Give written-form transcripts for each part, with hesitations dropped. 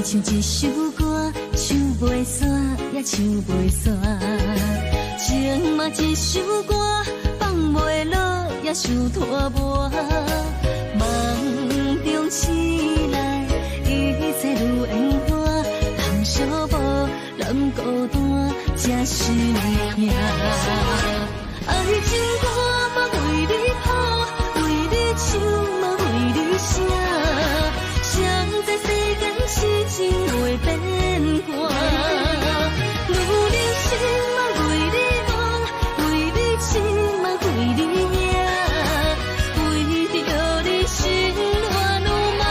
像一首歌，唱袂煞也唱袂煞。情嘛一首歌，放袂落也想拖磨。梦中醒来，一切如烟花。人寂寞，人孤单，才是命。爱情歌嘛为你谱，为你唱嘛为你写。谁知世间痴情袂变卦，女人心嘛为你梦，为你痴嘛为你命，为着你心乱如麻。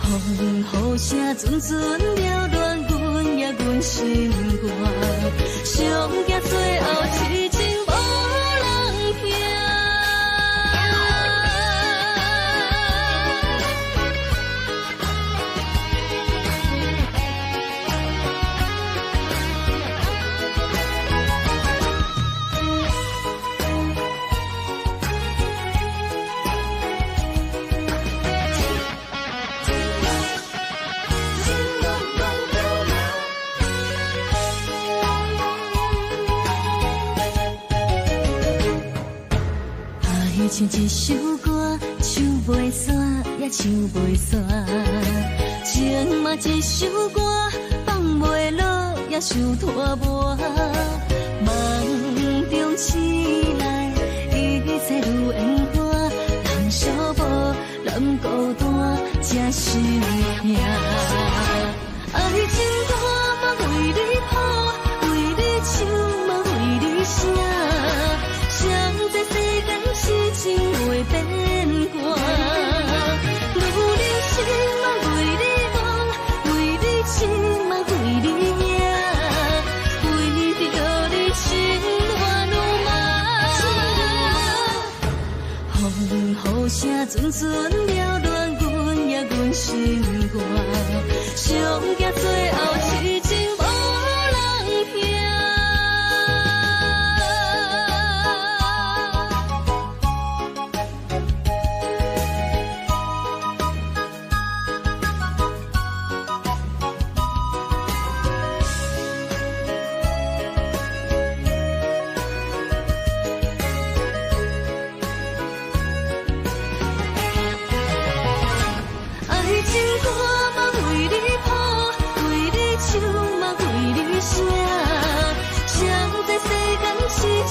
风雨声阵阵缭乱，阮也阮心肝，上惊最后痴情无人听。像一首歌，唱袂煞也唱袂煞。情嘛一首歌，放袂落也想拖磨。梦中醒来，一切如烟花。人寂寞，人孤单，才是命。爱情歌嘛为你谱，为你唱嘛为你写。谁知世间痴情袂变卦，女人心嘛为你梦，为你痴嘛为你命，为着你心乱如麻。风雨声阵阵缭乱，阮也阮心肝，上惊最后痴情无人听。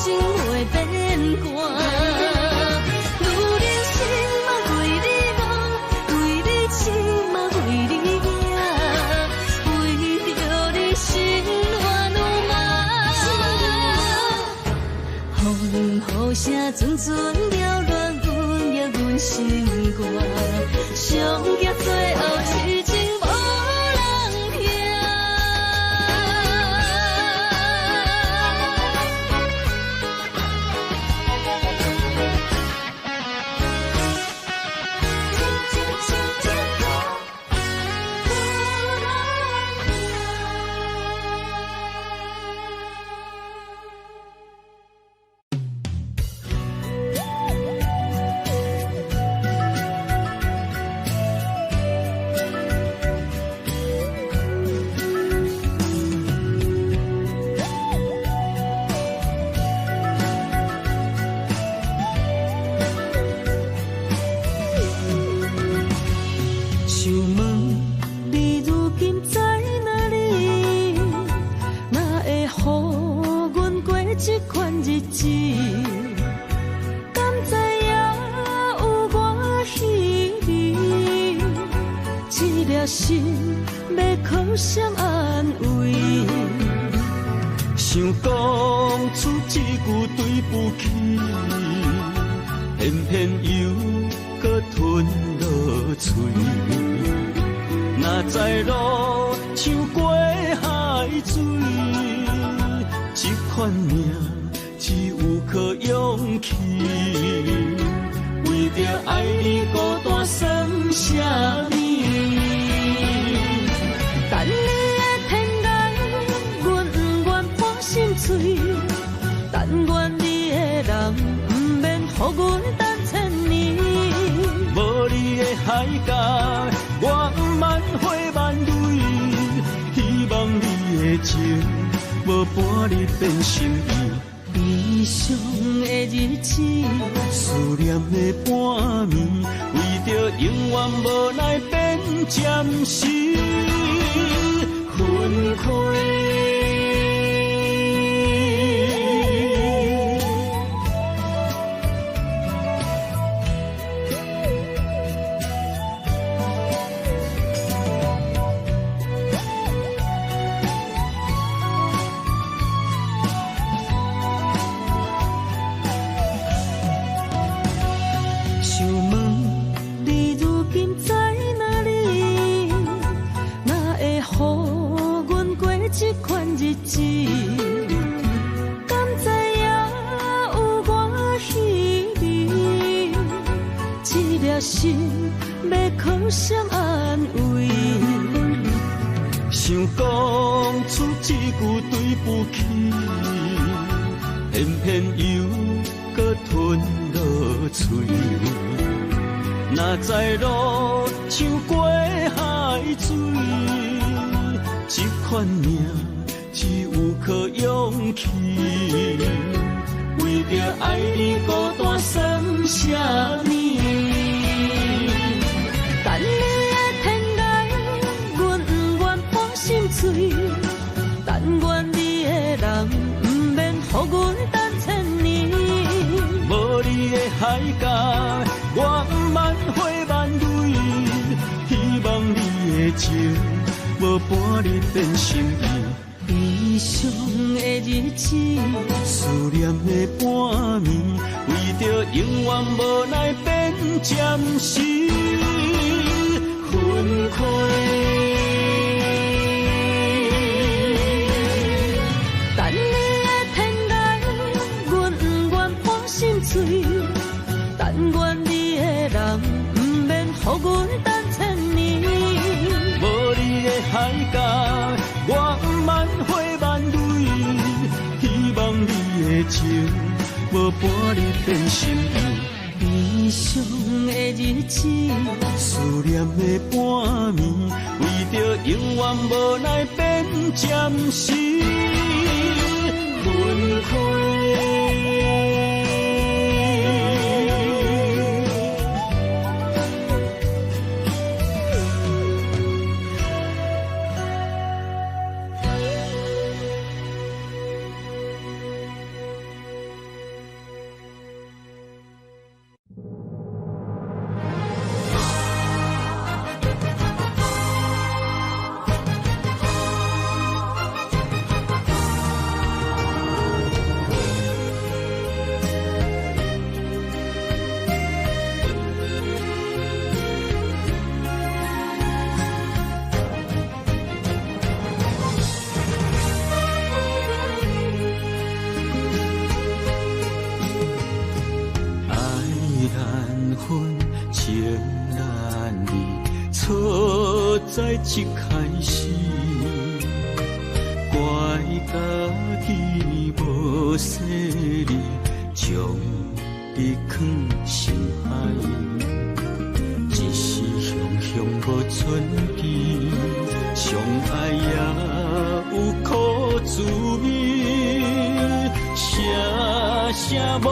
情袂变卦，女人心嘛为你梦，为你痴嘛为你命，为着你心乱如麻。风雨声阵阵缭乱，阮也阮心肝，上惊最后痴情无人听。心要靠谁安慰？想讲出一句对不起，偏偏又搁吞落嘴。若知路像过海水，这款命只有靠勇气。为着爱你孤单算什么？等你的天涯，阮不愿破心碎。但愿你的人不免予阮等千年。无你的海角，我情，无半日变心意。悲伤的日子，思念的半暝，为着永远无奈变暂时分开。心要靠谁安慰？想讲出一句对不起，偏偏又搁吞落嘴。若知路像过海水，这款命只有靠勇气。为着爱你孤单算什么？等你的天涯，阮不愿破心碎。但愿你的人，不免予阮等千年。无你的海角，我万回万泪。希望你的情，无半日变心意。悲伤的日子，思念的半暝，为着永远无奈变暂时分开。等你的天涯，阮不愿破心碎。但愿你的人，不免予阮等千年。无你的海角，我万回万泪。希望你的情，无半日变心意。悲伤的日子，思念的半暝，为着永远无奈变暂时分开。在一开始，怪家己无细腻，将你藏心海。一时雄雄无存记，相爱也有苦滋味，声声无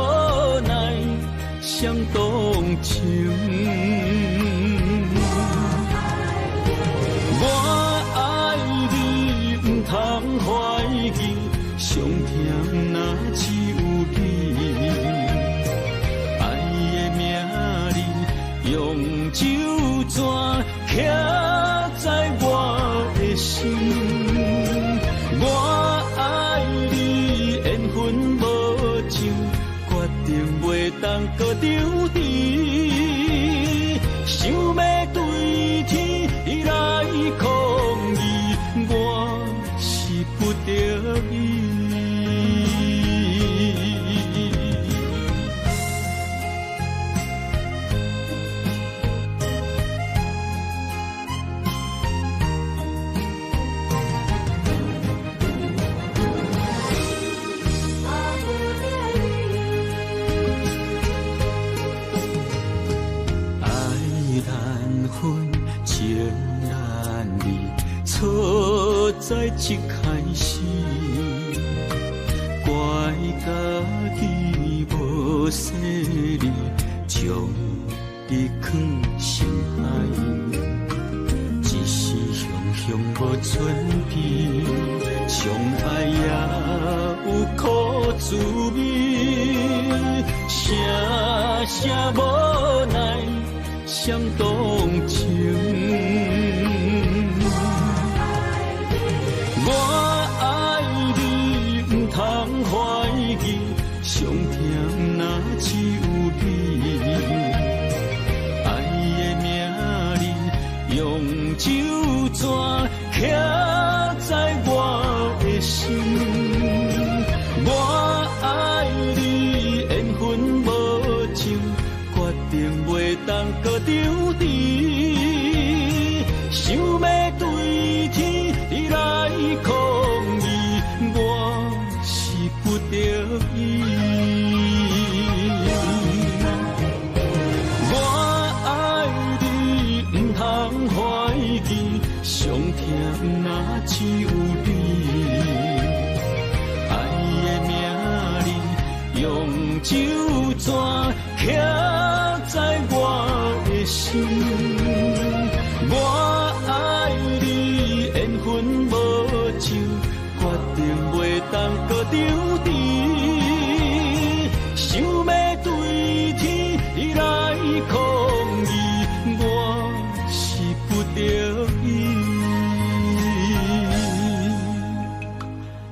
奈伤动情。通怀疑，上甜若只有你。爱的名字用酒泉刻在我的心。我爱你，缘分无尽，决定袂当搁丢弃。想要对天来抗议，我不得已。爱难分，情难离，错在一开始，怪家己无细腻，将伊藏心海。一时雄雄无存片，相爱也有苦滋味，声声无奈伤动情。我爱你，不通怀疑，上疼若只有你。爱的名字用酒泉刻在我的心。我爱你，缘分无情，决定袂当搁丢低。想要对天你来抗议，我是不得已。我爱你，不通怀疑，上疼若只有你。爱的名字用酒泉刻在我的心。我爱你，缘分无情，决定袂当搁丢低。想要对天你来抗议，我是不得已。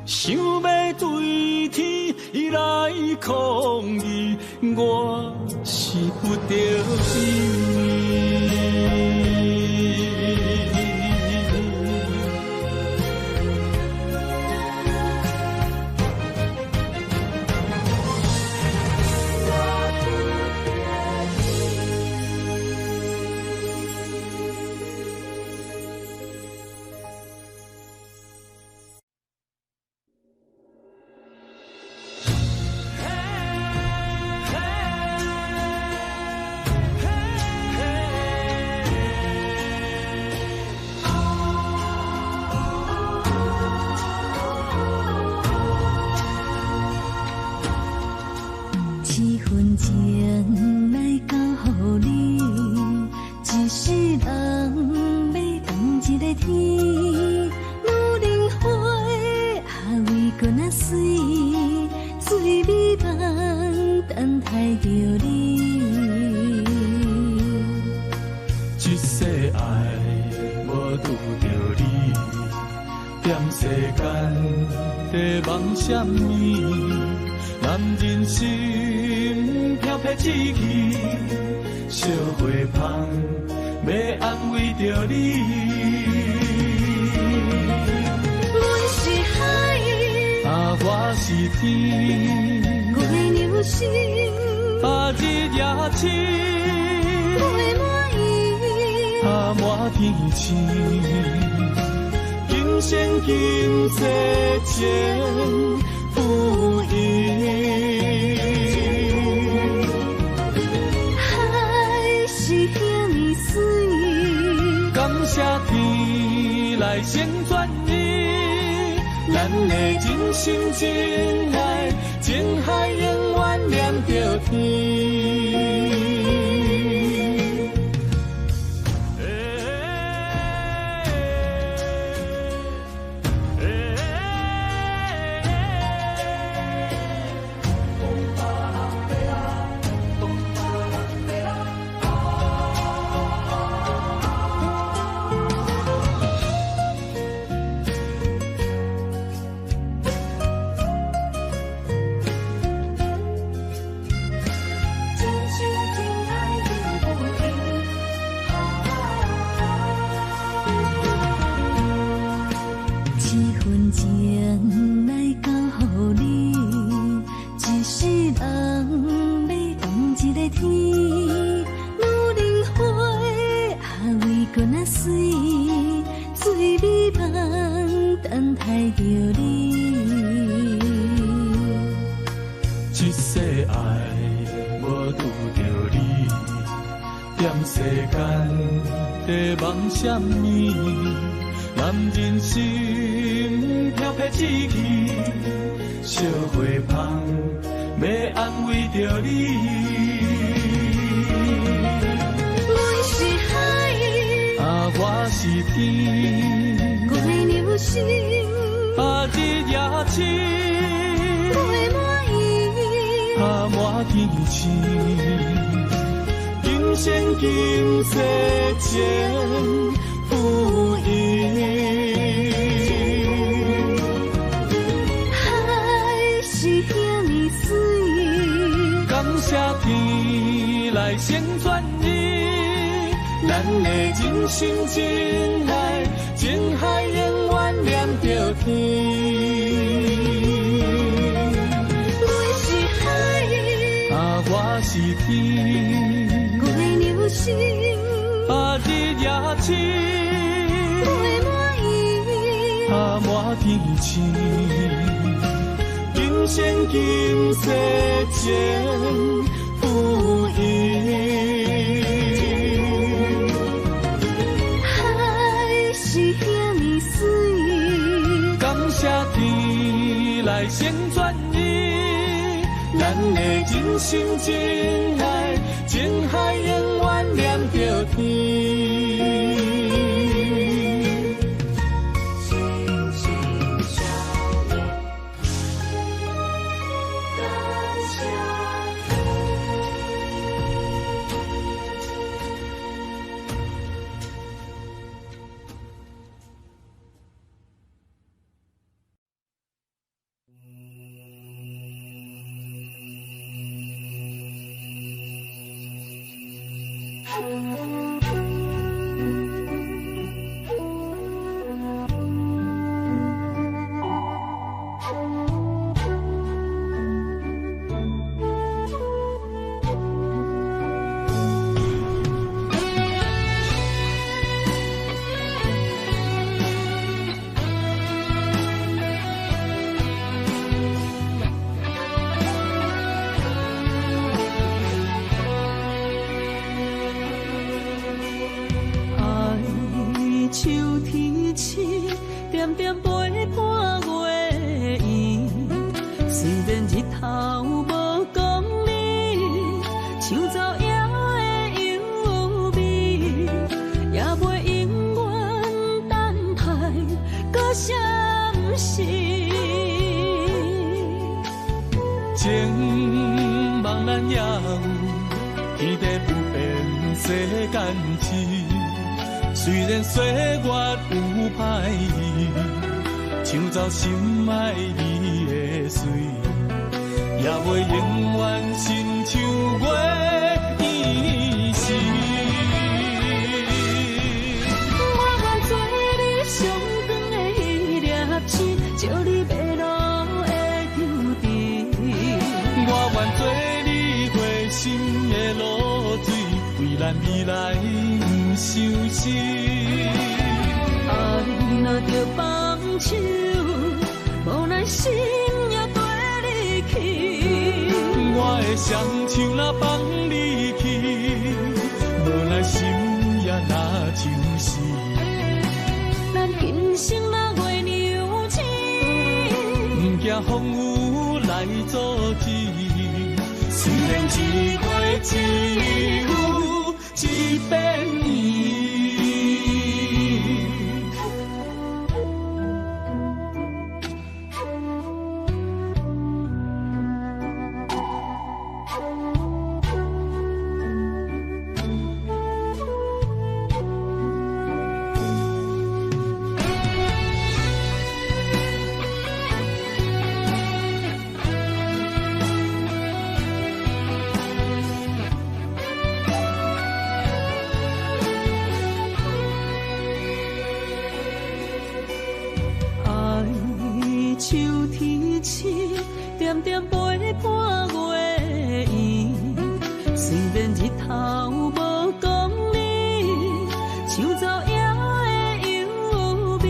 想要对天你来抗议，我是不得已。男人心飘撇志气，小花香要安慰着你。阮是海，我是天，月流星，日夜深，月满意，满天星。今生今世前不移，海是遐尼水，感谢天来成全你，咱的人生真爱，情海永远连着天。阮是海，我是天，月流星，日夜深，月满意，满天星。今生今世前不移，海是遐尼水，感谢天来成全你，咱的人生真爱，情海永远连着天。情茫然也有，天地不变世间事。虽然岁月有歹意，抢走心爱你的水，也袂永远亲像月依时。我愿做你上长的迄粒星，照你迷路的游程。我愿做你回心的露水，为咱未来不伤心。爱若着放手，无奈心也跟你去。我的双手若放你去，无奈心也若像死。咱今生若月牛星，不惊风雨来阻止。虽然一过一有一变年。秋天起，点点陪伴月圆。虽然日头无讲你，抢走夜的幽味，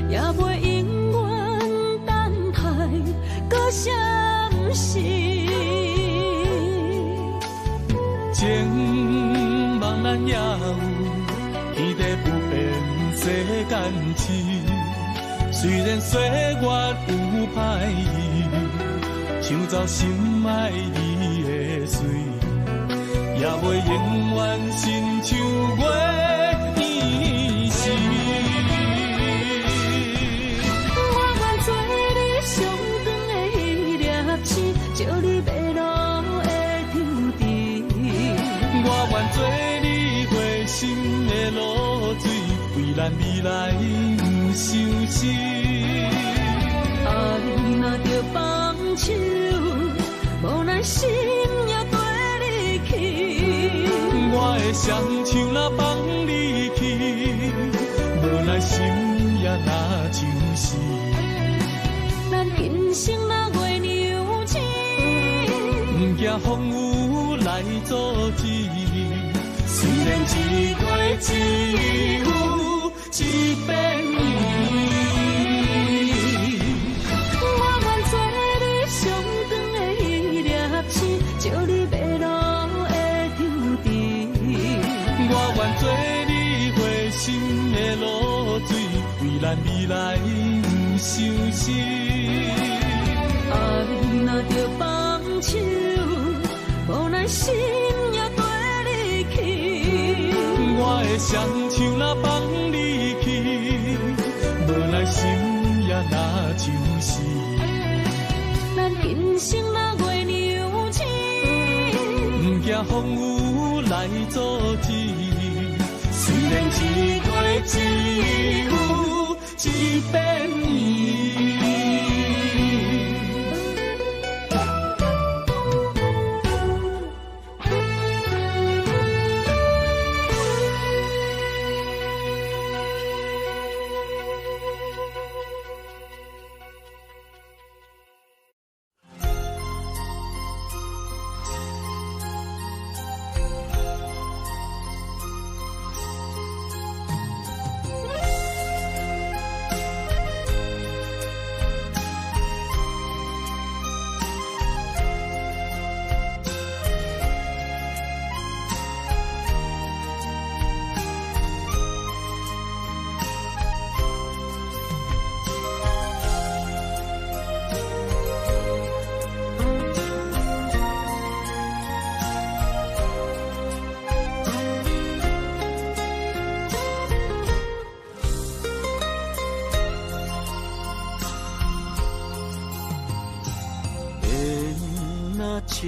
也袂永远等待搁闪失。情茫然也有，天地不变世世间情，虽然岁月有歹意，抢走心爱伊的水，也袂永远亲像月圆时。我愿做你上长的迄粒星，照你迷路的抽屉。我愿做你回心的露水，为咱未来不伤心。啊，你若着放手，无奈心也跟你去。我的双手若放你去，无奈心也若像死。咱今生若月娘亲，不惊风雨来阻止。虽然一月只有一遍伊。我愿做你上长的迄粒星，照你迷路的抽屉。我愿做你回心的露水，为咱未来不伤心。啊，你若着放手，无奈心也跟你去。我的双手若放你去，无奈心也若像死。咱今生若月娘亲，不惊风雨来阻止。虽然一月只有一遍伊。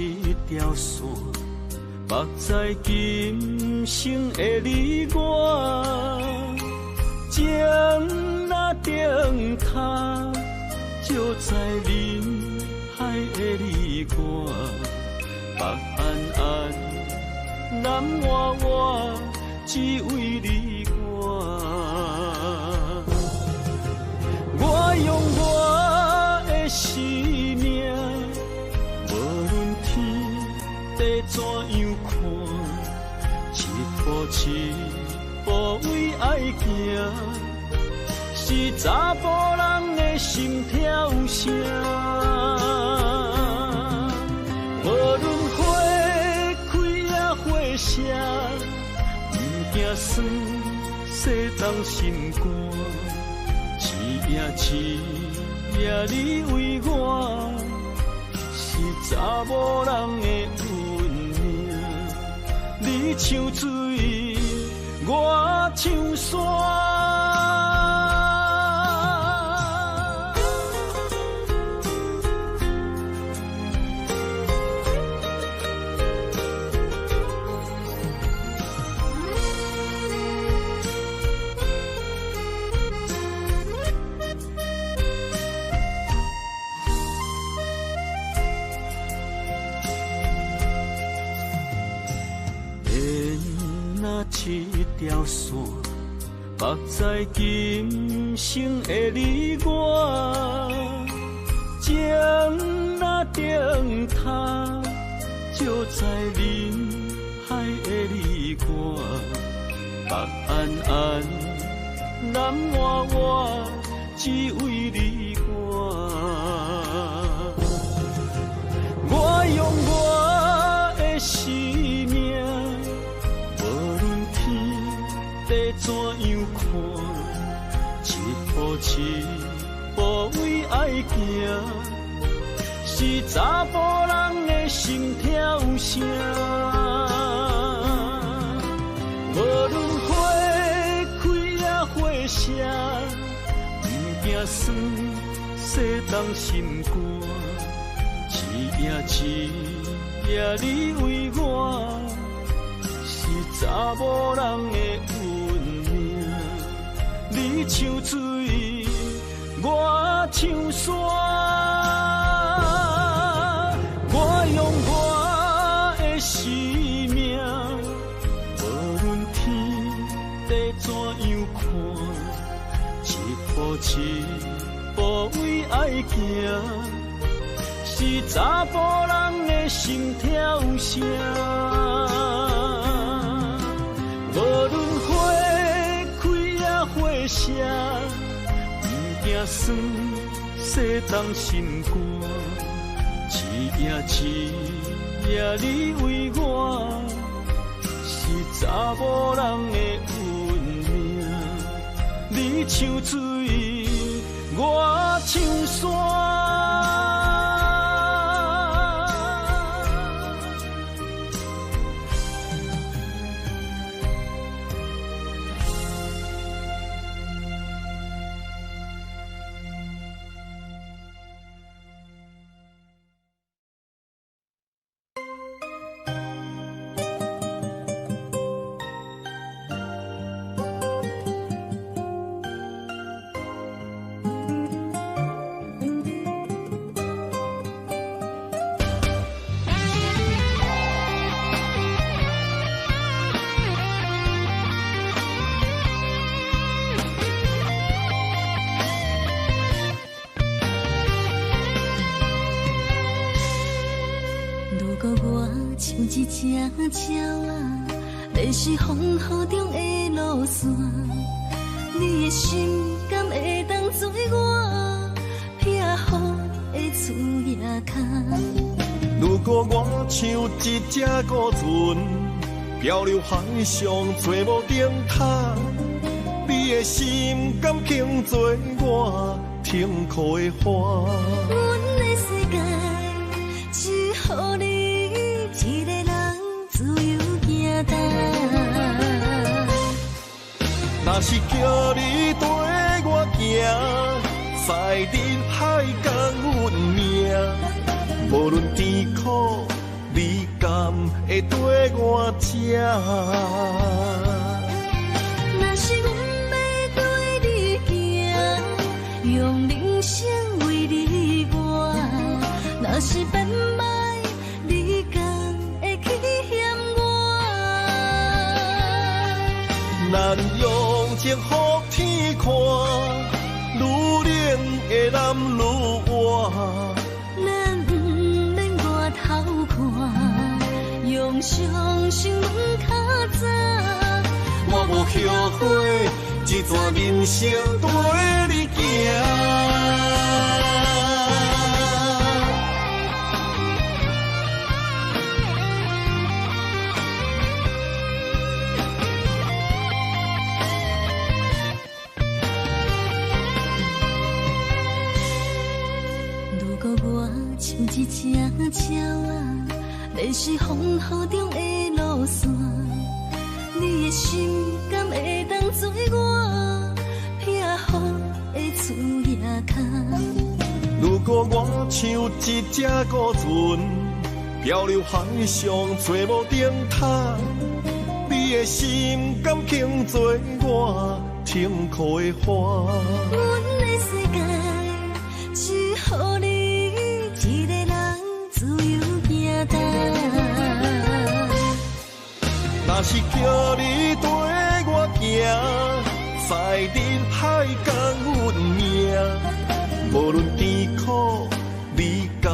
一条线，绑在今生的你我，情若灯塔，照在人海的你我，北安安，南弯弯，只为你我。我用我的生命。地怎样看？一步一步为爱行，是查甫人的心跳声。无论花开也花谢，不惊酸洗动心肝。一夜你为我，是查某人的。你像水，我像山。一条线，绑在今生的你我，情若灯塔，照在人海的你我，北安安，南弯弯，只为你我。我用我的生命。地怎样看？抱持，无为爱行，是查甫人的心跳声。无论花开也花谢，不惊酸，世当心肝。一夜一夜你为我，是查某人的运命。你像水，我像山，我用我的生命，无论天地怎样看，一步一步为爱行。是查甫人的心跳声，无论花开也花谢，不惊酸，世当心肝。一夜你为我，是查某人的运命。你像水，我像山。一只鸟啊，迷失风雨中的路线，你的心敢会当做我避雨的厝野脚？如果我像一只孤船，漂流海上找无顶塔，你的心敢肯做我停靠的花？阮的世界只予你一个人自由行踏。若是叫你跟我行，在人海共运命，无论甜苦，你敢会跟我吃？若是阮要对你行，用人生为你活，若是变歹，你敢会去嫌我？咱用情予天看，愈冷的男愈活。咱不免外头看，用双手问较早。我无后悔，一段人生跟你行。如果我像一只鸟啊，迷失风雨中的路线，你的心敢会当做我避雨的厝野脚？如果我像一只孤船，漂流海上找无顶塔，你的心敢肯做我停靠的花？阮的世界只予你一个人自由行踏。若是叫你跟我行，在人海共运命，无论甜苦，你敢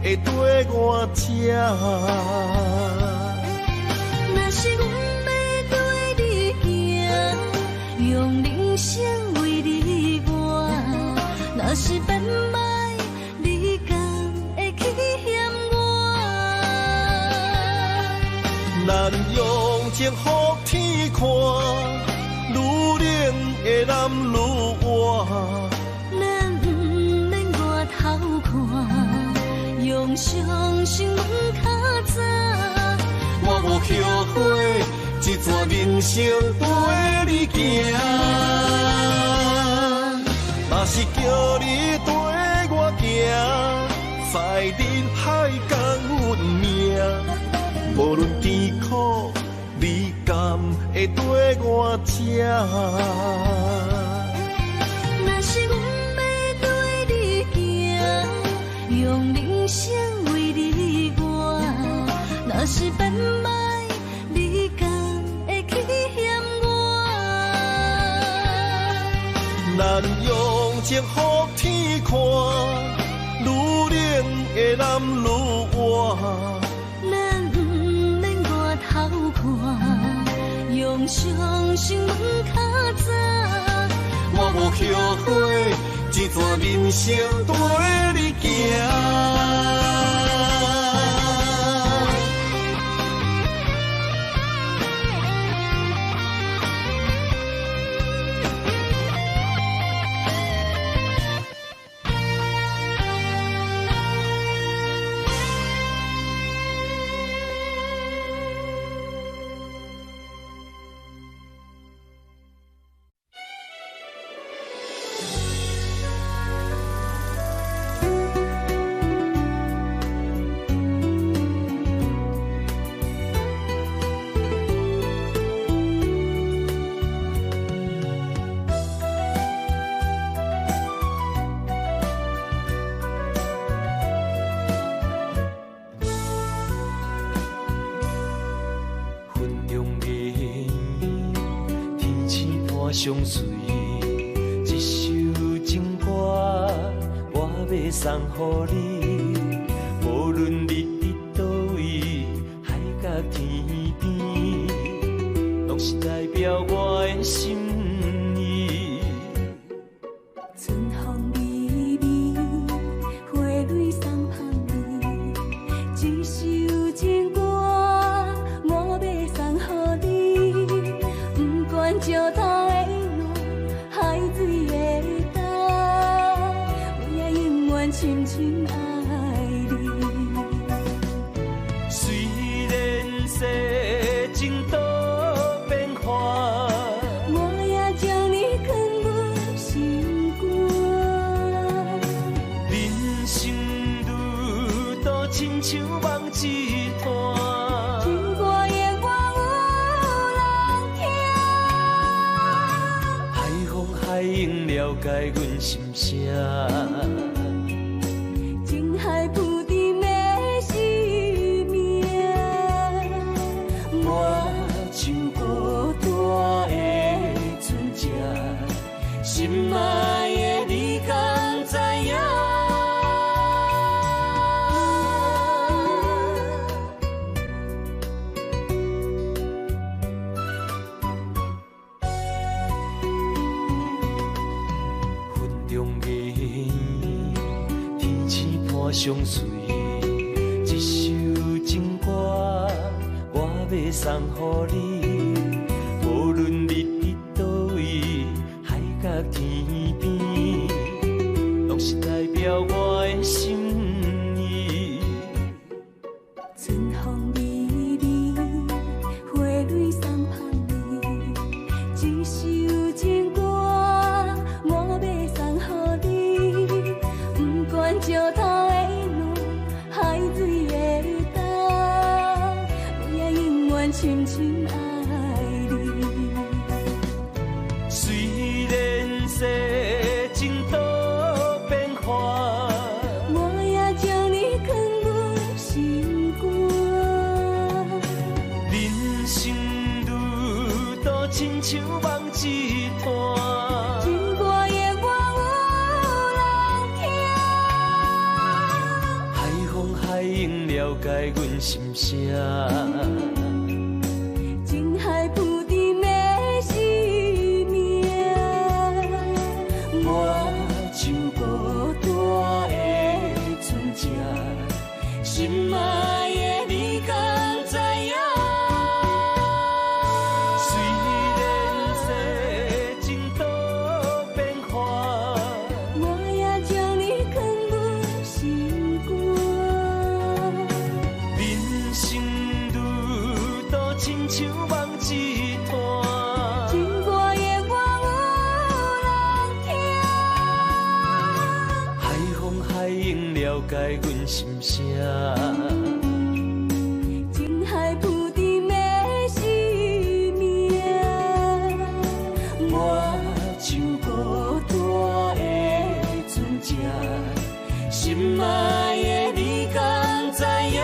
会跟我吃？若是阮要对你行，用人生为你活，若是变歹，你敢会去嫌我？咱用情予天看，愈冷的男愈活。人生跟你行。若是叫你跟我行，在人海共运命，无论甜苦你甘会跟我吃。若是阮要对你行，用人生为你活，若是变歹，你敢会去嫌我？咱用情予天看，愈冷的男愈活。咱不免外头看，用伤心问较早。我无后悔，这段人生跟你行。相随一首情歌，我要送予你。无论你伫倒位，海角天边，拢是代表我的心意。春风微微，花蕊送香味，一首情歌，我要送予你。不管石头。深深爱你，虽然世情多变化，我也将你藏入心肝。人生路途亲像梦一段，经过夜晚有人听，海风海涌了解阮心声。海不敌的生命，我像孤单的船只，心爱的你敢知影？云中月圆，天星伴相随，一首情歌，我要送予你。无论你伫倒位，海角天边，拢是代表我的心意。春风微微，花蕊送香味，一首情歌，我要送予你。不管石头。深深爱你，虽然世情多变化，我也将你藏入心肝。人生路途亲像梦一段，经过夜晚有人听，海风海涌了解阮心声。海不敌的生命，我像孤单的船只，心爱的你敢知影？虽然世情多变化，我也将你藏入心肝。人生路解阮心声。情海浮沉的生命，我像孤单的船只，心爱的你敢知影？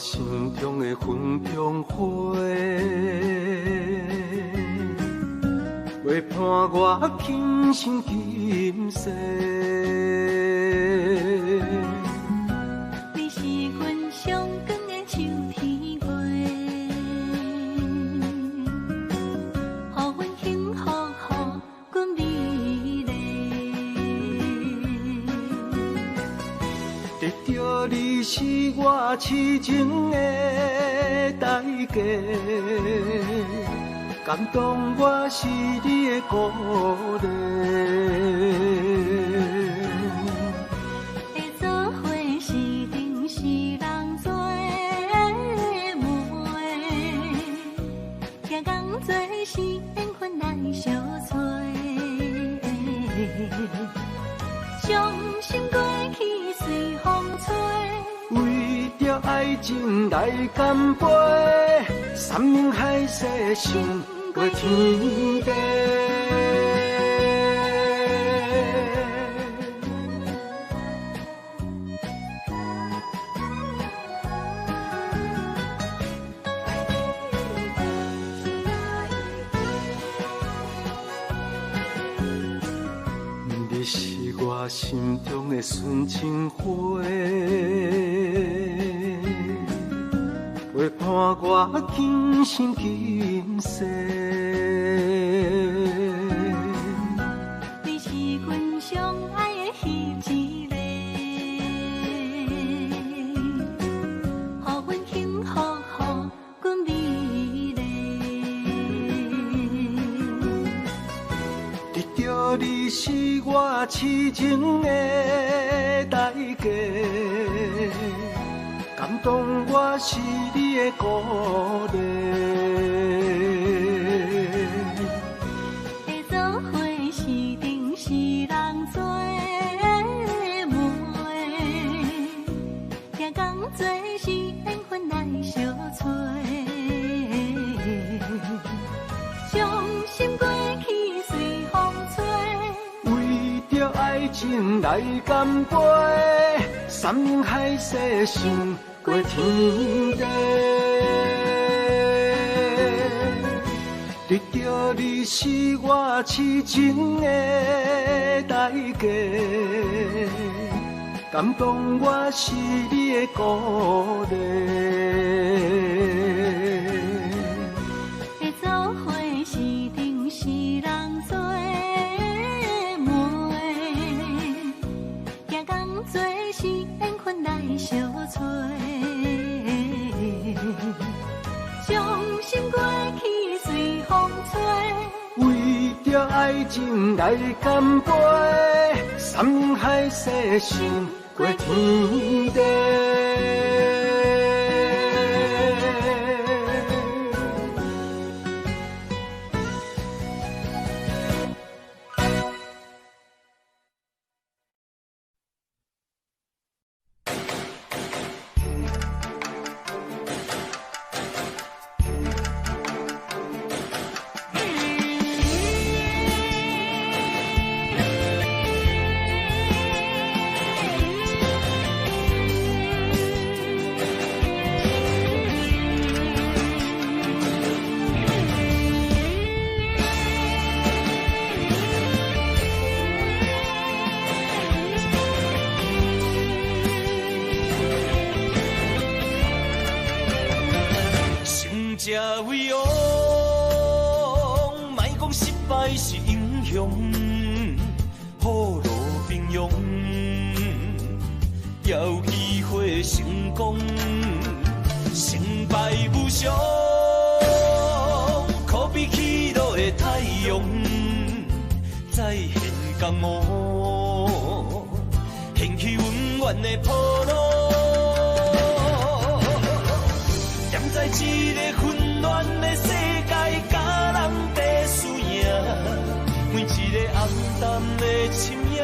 心中的云中花，陪伴我今生今世。你是阮上光的秋天月，予阮幸福，予阮美丽。得到你是我痴情的代价，感动我是你的鼓励。会做伙是定是人做媒，行工做是缘分来相找，伤心过去随风吹。为着爱情来干杯，山盟海誓想过天地。你是我心中的纯情花，陪伴我今生今世。你是阮上爱的彼一个，予阮幸福，予阮美丽。得到你是我痴情的代价，感动我是你的鼓励。会做伙是定是人做媒，行工做是缘分来相找，伤心过去随风吹。为着爱情来干杯，山盟海誓想过天地。得到你是我痴情的代价，感动我是你的鼓励。会做伙是定是人做媒，行工做是缘分来相找，伤心过去随风吹。为着爱情来干杯，山盟海誓想过天地。才为王，莫讲失败是英雄，雨露平庸，也有机会成功，成败无常，可比起落的太阳，再现江湖，掀起温暖的波浪。在一个混乱的世界，甲人在输赢，每一个暗淡的深夜，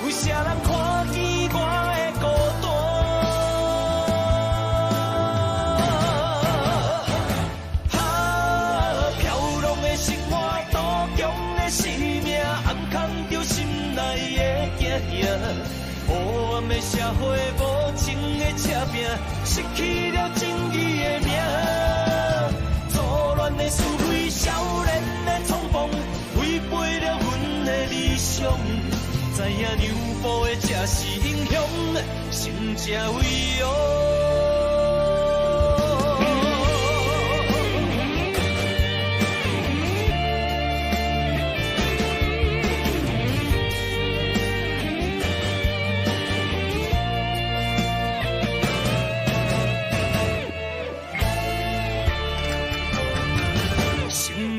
有啥人看见我的孤单？飘浪的生活，多强的生命，暗藏着心内的惊惊。黑暗的社会，无情的车拼，失去了正义的命。错乱的思维，少年的冲动，违背了阮的理想。知影牛步的才是英雄，心才为王。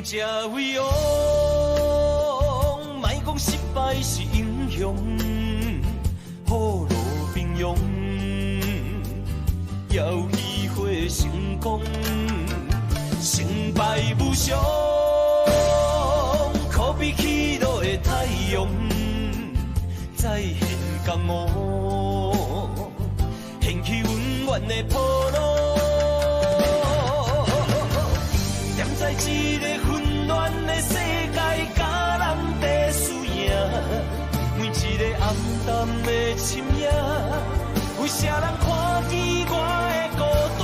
才为王，莫讲失败是英雄，雨露平庸，也有机会成功，成败无常，可比起落的太阳，再现江湖，掀起温暖的波浪。在一个混乱的世界，甲人在输赢，每一个暗淡的深夜，有啥人看见我的孤单？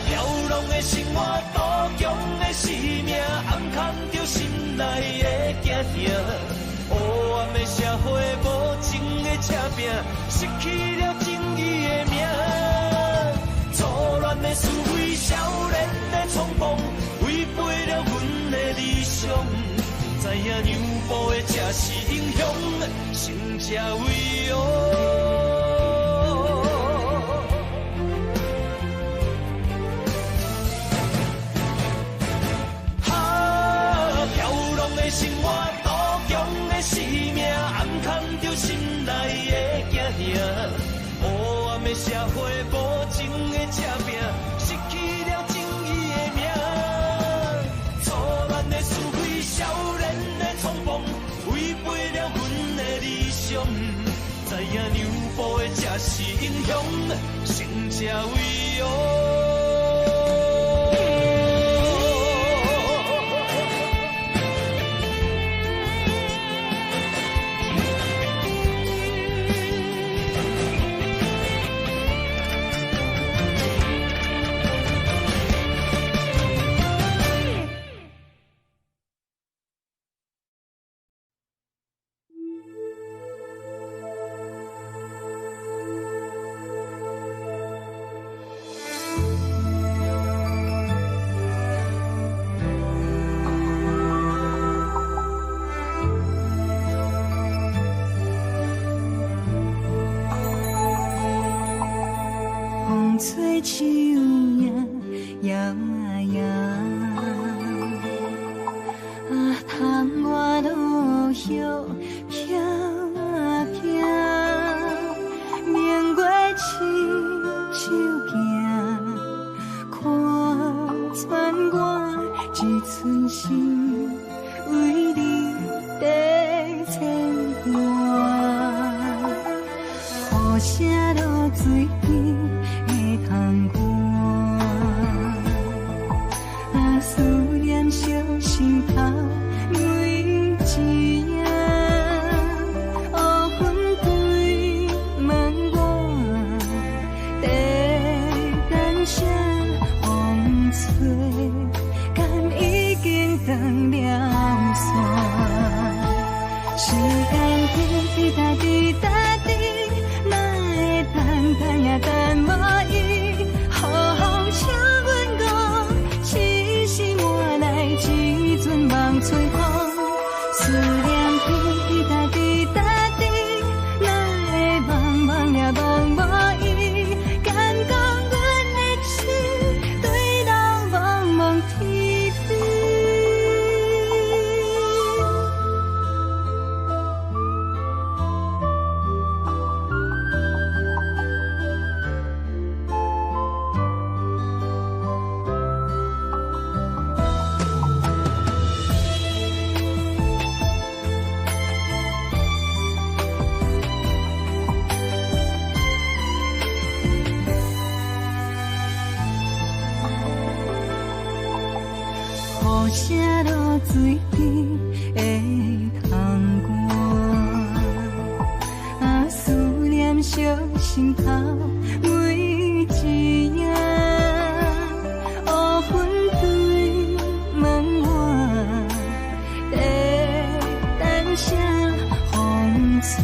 飘浪的生活，多强的生命，暗藏着心内的惊惊。黑暗的社会，无情的车拼，失去了正义的命。错乱的思维，少年的冲动，违背了阮的理想。知影牛步的才是英雄，心才为王。生活多强的生命，暗藏着心内的惊惊。黑暗的社会，无情的车拼，失去了正义的命。错乱的思维，少年的冲动，违背了阮的理想。知影牛步的才是英雄，成才为王。吹树影摇啊摇，窗外落叶飘啊飘，明月亲手行，看穿我一寸心，为你在牵挂，雨声落水边。通过，思念小心头每一夜，黑云对问我，在等啥风吹，敢已经断了线，时间滴答滴答滴，莫写落水的窗歌，思念烧心头每一夜，乌云对门外，等声风吹，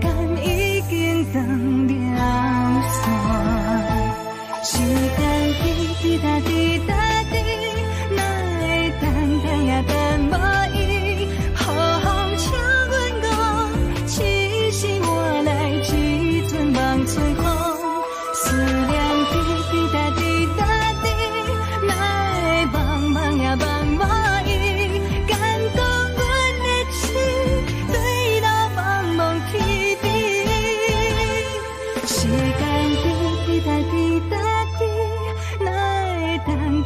敢已经断了线。时间滴答滴答滴，哪会等也等无伊？好风请阮讲，痴心换来一阵梦春风。思念滴滴答滴答滴，哪会茫茫也茫无伊？敢讲阮的痴，对路茫茫天边。时间滴滴答滴答滴，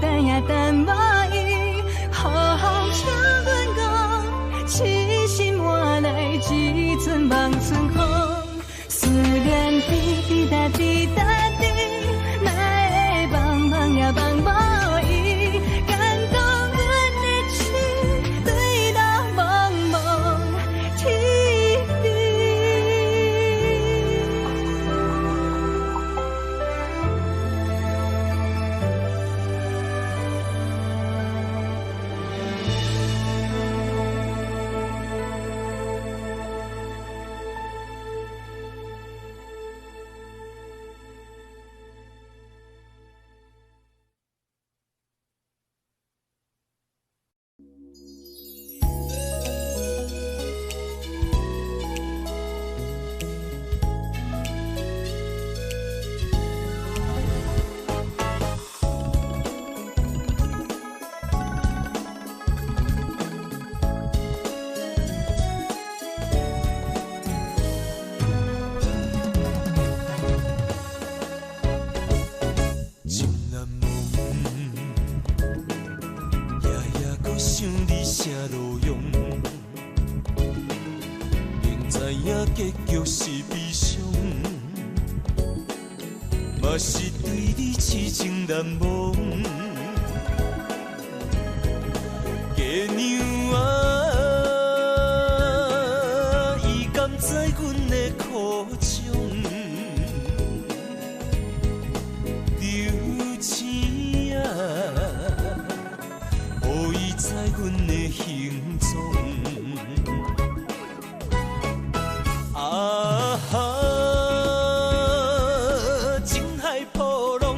等也等无伊，好风请阮讲，痴心换来一阵梦春风。思念滴滴答滴答滴，哪会茫茫也茫无伊？敢讲阮的痴，对路茫茫天边。想你啥路用，明知影结局是悲伤，嘛是对你痴情难忘。月娘啊，伊甘知阮的苦衷，留钱啊。知阮的行踪，啊哈，情海波浪，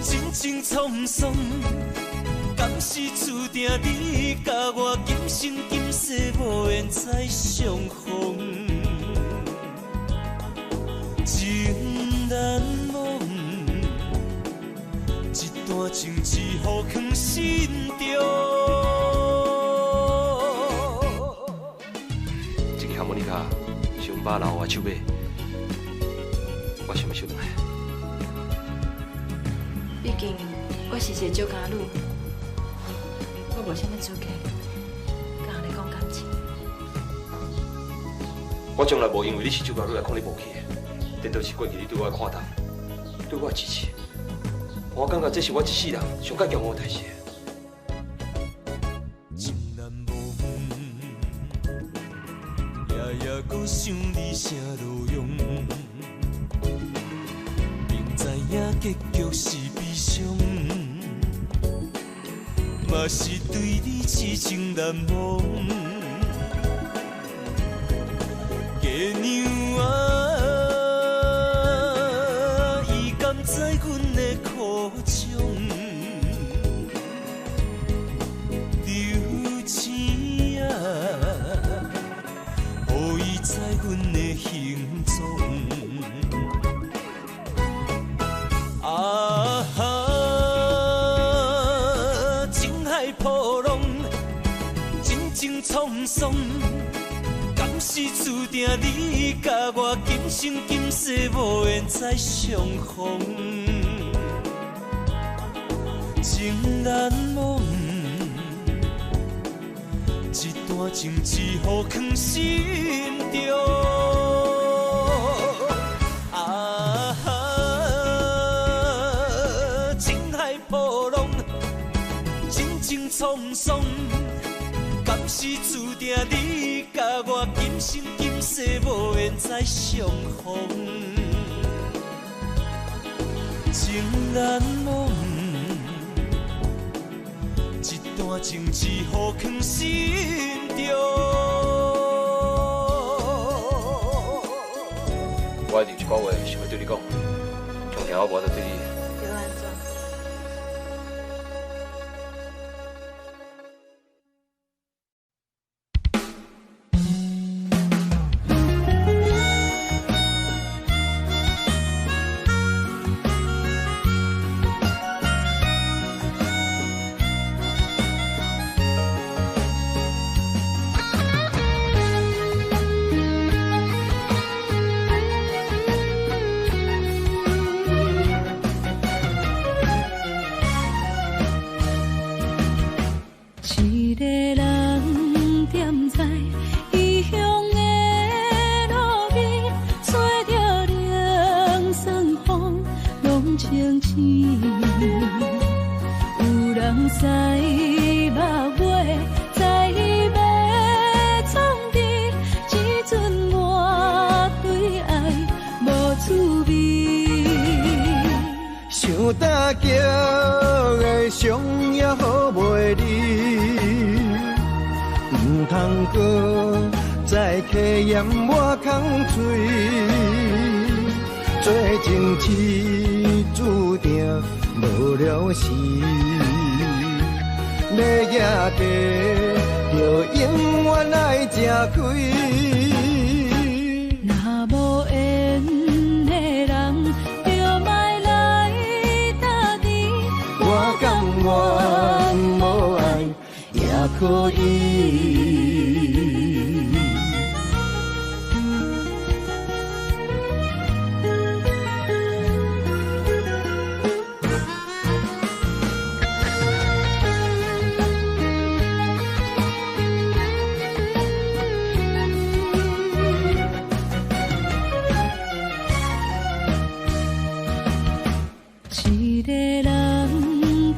真情沧桑，敢是注定你甲我今生今世无缘再相逢，情难忘。一段情只好藏心中。这个哈莫尼卡是阮爸留我手买，我想要收买。毕竟我是一个酒家女，我无啥物出息，甲人讲感情。我从来无因为你是酒家女来看你无起的，颠倒是过去你对我的看淡，对我的支持。我感觉这是我一世人上较骄傲的代志。情难忘，夜夜搁想你啥路用，明知影结局是悲伤，嘛是对你痴情难忘。月娘啊，伊甘知阮的苦衷，留钱啊，予伊知阮的行踪。啊哈，情海波浪，真情沧桑。敢是注定你甲我今生今世无缘再相逢，情难忘，一段情只好藏心中。啊哈，情海波浪，真情爽。敢是注定你甲我今生今世无缘再相逢，情难忘，一段情只好藏心中。我一定有一句话想要对你讲，从听我无得对你。对我安怎？一个人踮在异乡的路边，吹着凉爽风，拢清醒。有人使目尾，在要创治，只准我对爱无滋味。想大桥的伤也好袂离，唔通搁再客嫌我空嘴，做情痴注定无了时，要野家就永远爱吃亏。若无缘的人，就莫来打你。我甘愿无爱也可以。一个人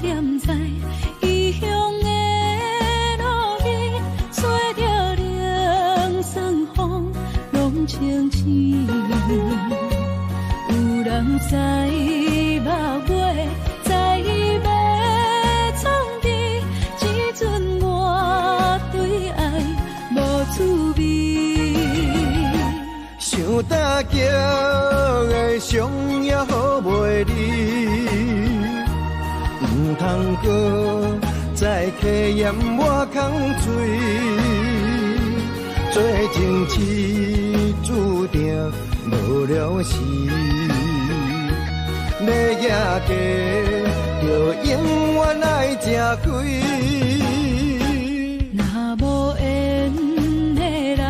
踮在异乡的路边，吹着凉爽风，拢清醒。有人使目尾，在要创治，只准我对爱无滋味。想大桥的伤也好袂离，唔通搁再客嫌我空嘴，做情痴注定无了时，要野家就永远爱吃亏。若无缘的人，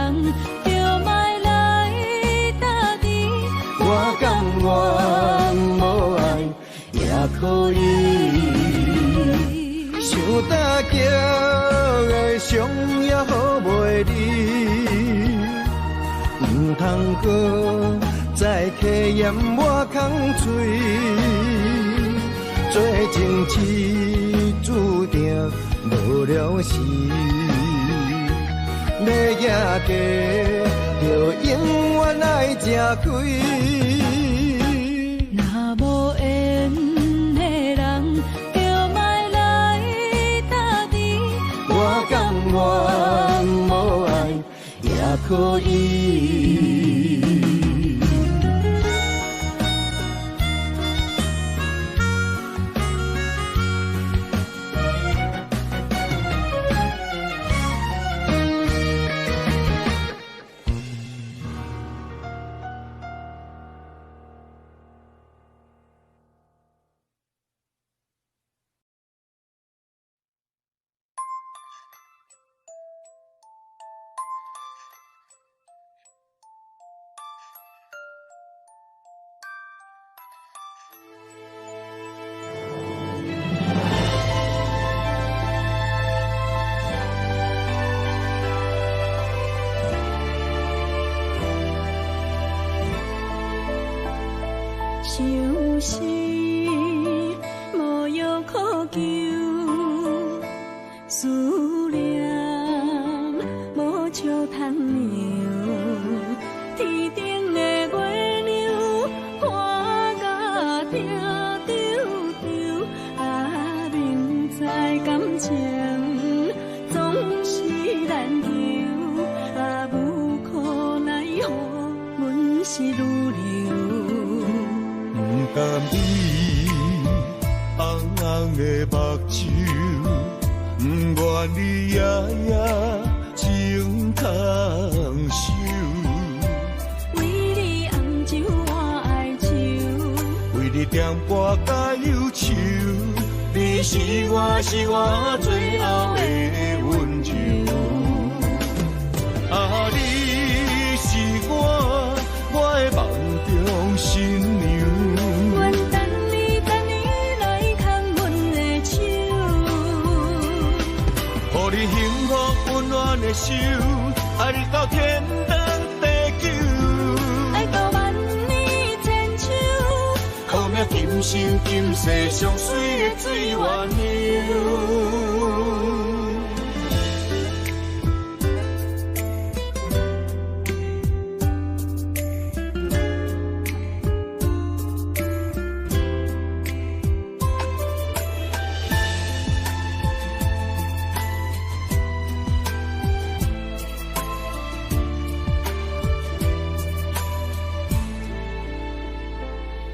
就莫来打你。我甘愿无爱也可以，想大桥的伤也好袂离，唔通搁再客嫌我空嘴，做情痴注定无了时，要野家就永远爱吃亏。若无缘的人，就莫来打你。我甘愿无爱也可以。伤心无药可救，思是愈流。不甘你红红的目睭，不愿你夜夜情空守。为你红酒换哀愁，为你点歌甲忧愁，你是我最后的温柔。啊，你是我的梦中新娘。愿等你来牵阮的手，予你幸福温暖的手，爱你到天长地久，爱到万年千秋，好命今生今世上水的水源流。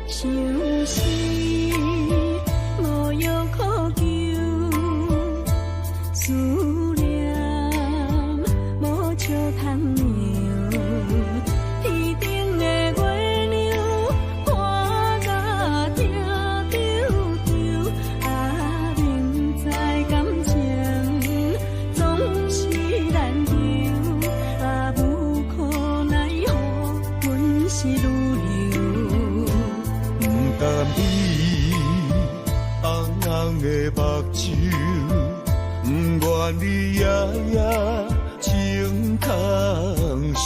相思无药可救，思念无笑通留。天顶的月亮看甲听丢丢，啊，明知感情总是难求，啊，无可奈何，阮是愈流。不甘你红红的目睭，不愿你夜夜情空守。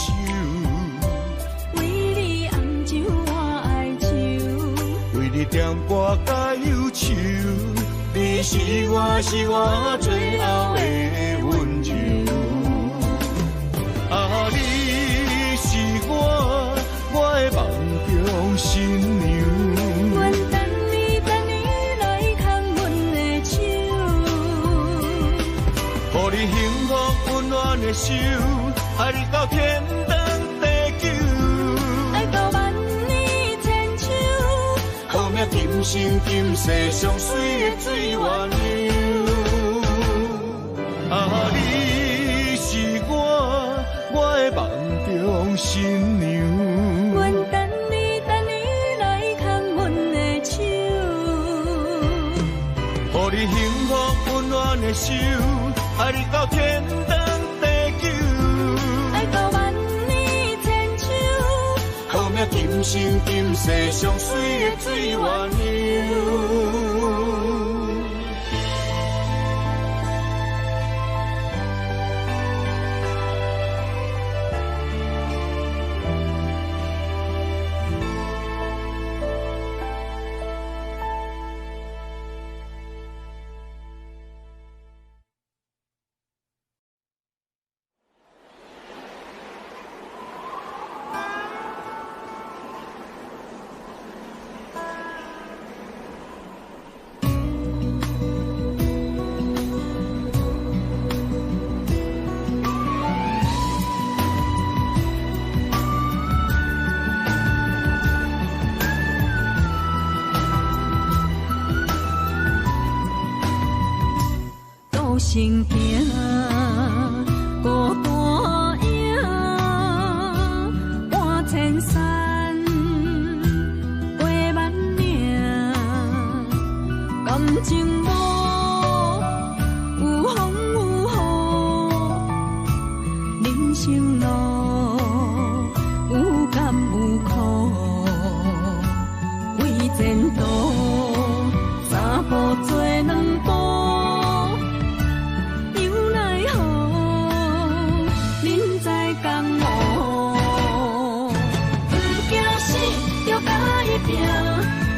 为你红酒换哀愁，为你点歌甲忧愁，你是我最后的温柔。啊，你是我的梦中新娘。愿等你来牵阮的手，予你幸福温暖的手，爱你到天长地久，爱到万年千秋，好命今生今世上水的水源流。啊，你是我的梦中新娘。愿等你来牵阮的手，予你幸福温暖的手，爱你到天长地久，爱到万年千秋，好命今生今世上水的水源流。行行孤单影，半千山过万岭，感情无有风有雨，人生路有甘有苦，为前途三步做两步。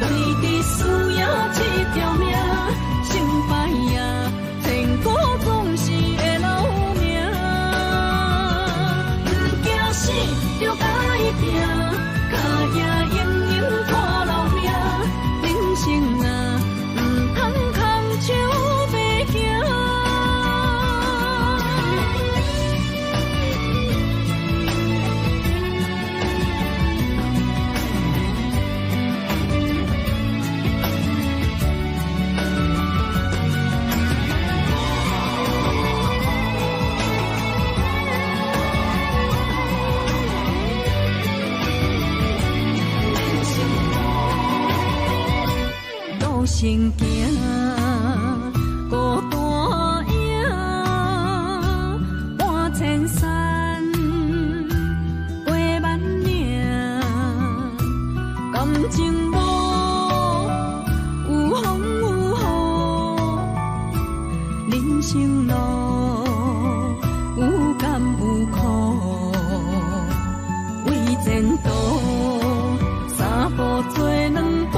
对峙需要一条命，成败呀，千古总是会留名。不惊死，就爱拼，脚也硬硬看老命。人生啊，唔通空手白行。生行，孤单影，半千山，八万岭，感情无有风有雨，人生路有甘有苦，为前途三步做两步。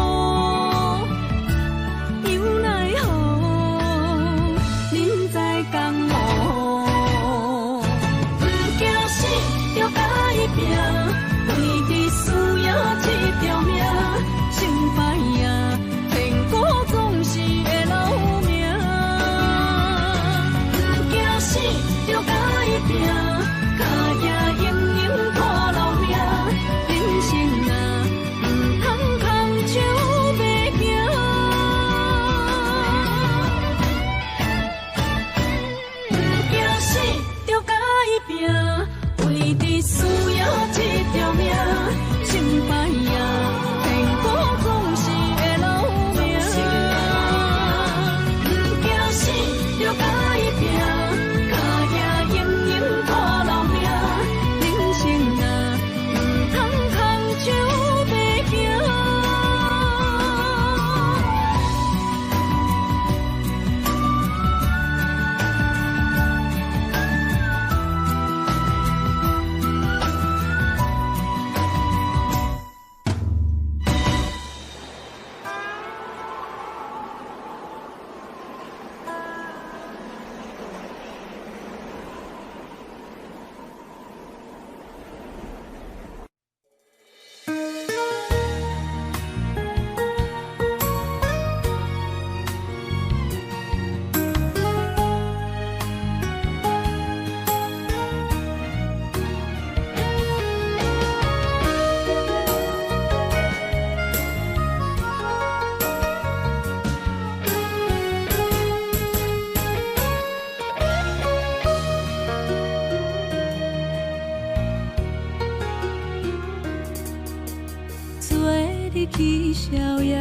去逍遥，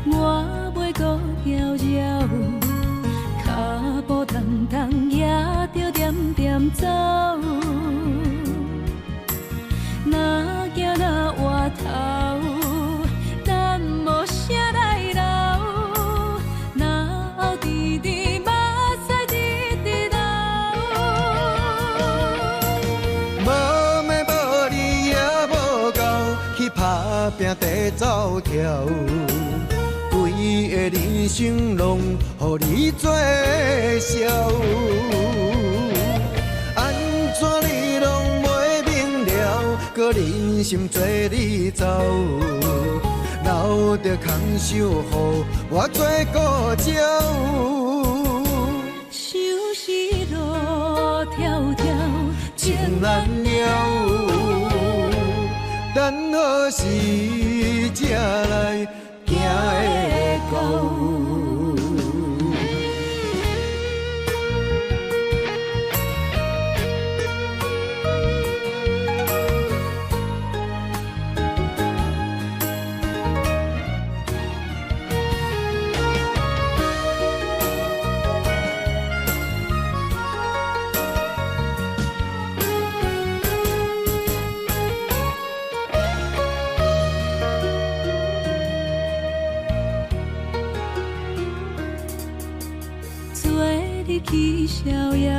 我袂搁搅扰，脚步重重也着点点走。若行若回头，咱无啥来留，若后直直目屎直直流。无妹无你也无够，去打拼地走跳，规个人生拢予你做笑。安怎你拢袂明了，搁忍心做你走，留着空手予我做顾鸟。想是路迢迢，情难了，等何时才来行会到？去逍遥，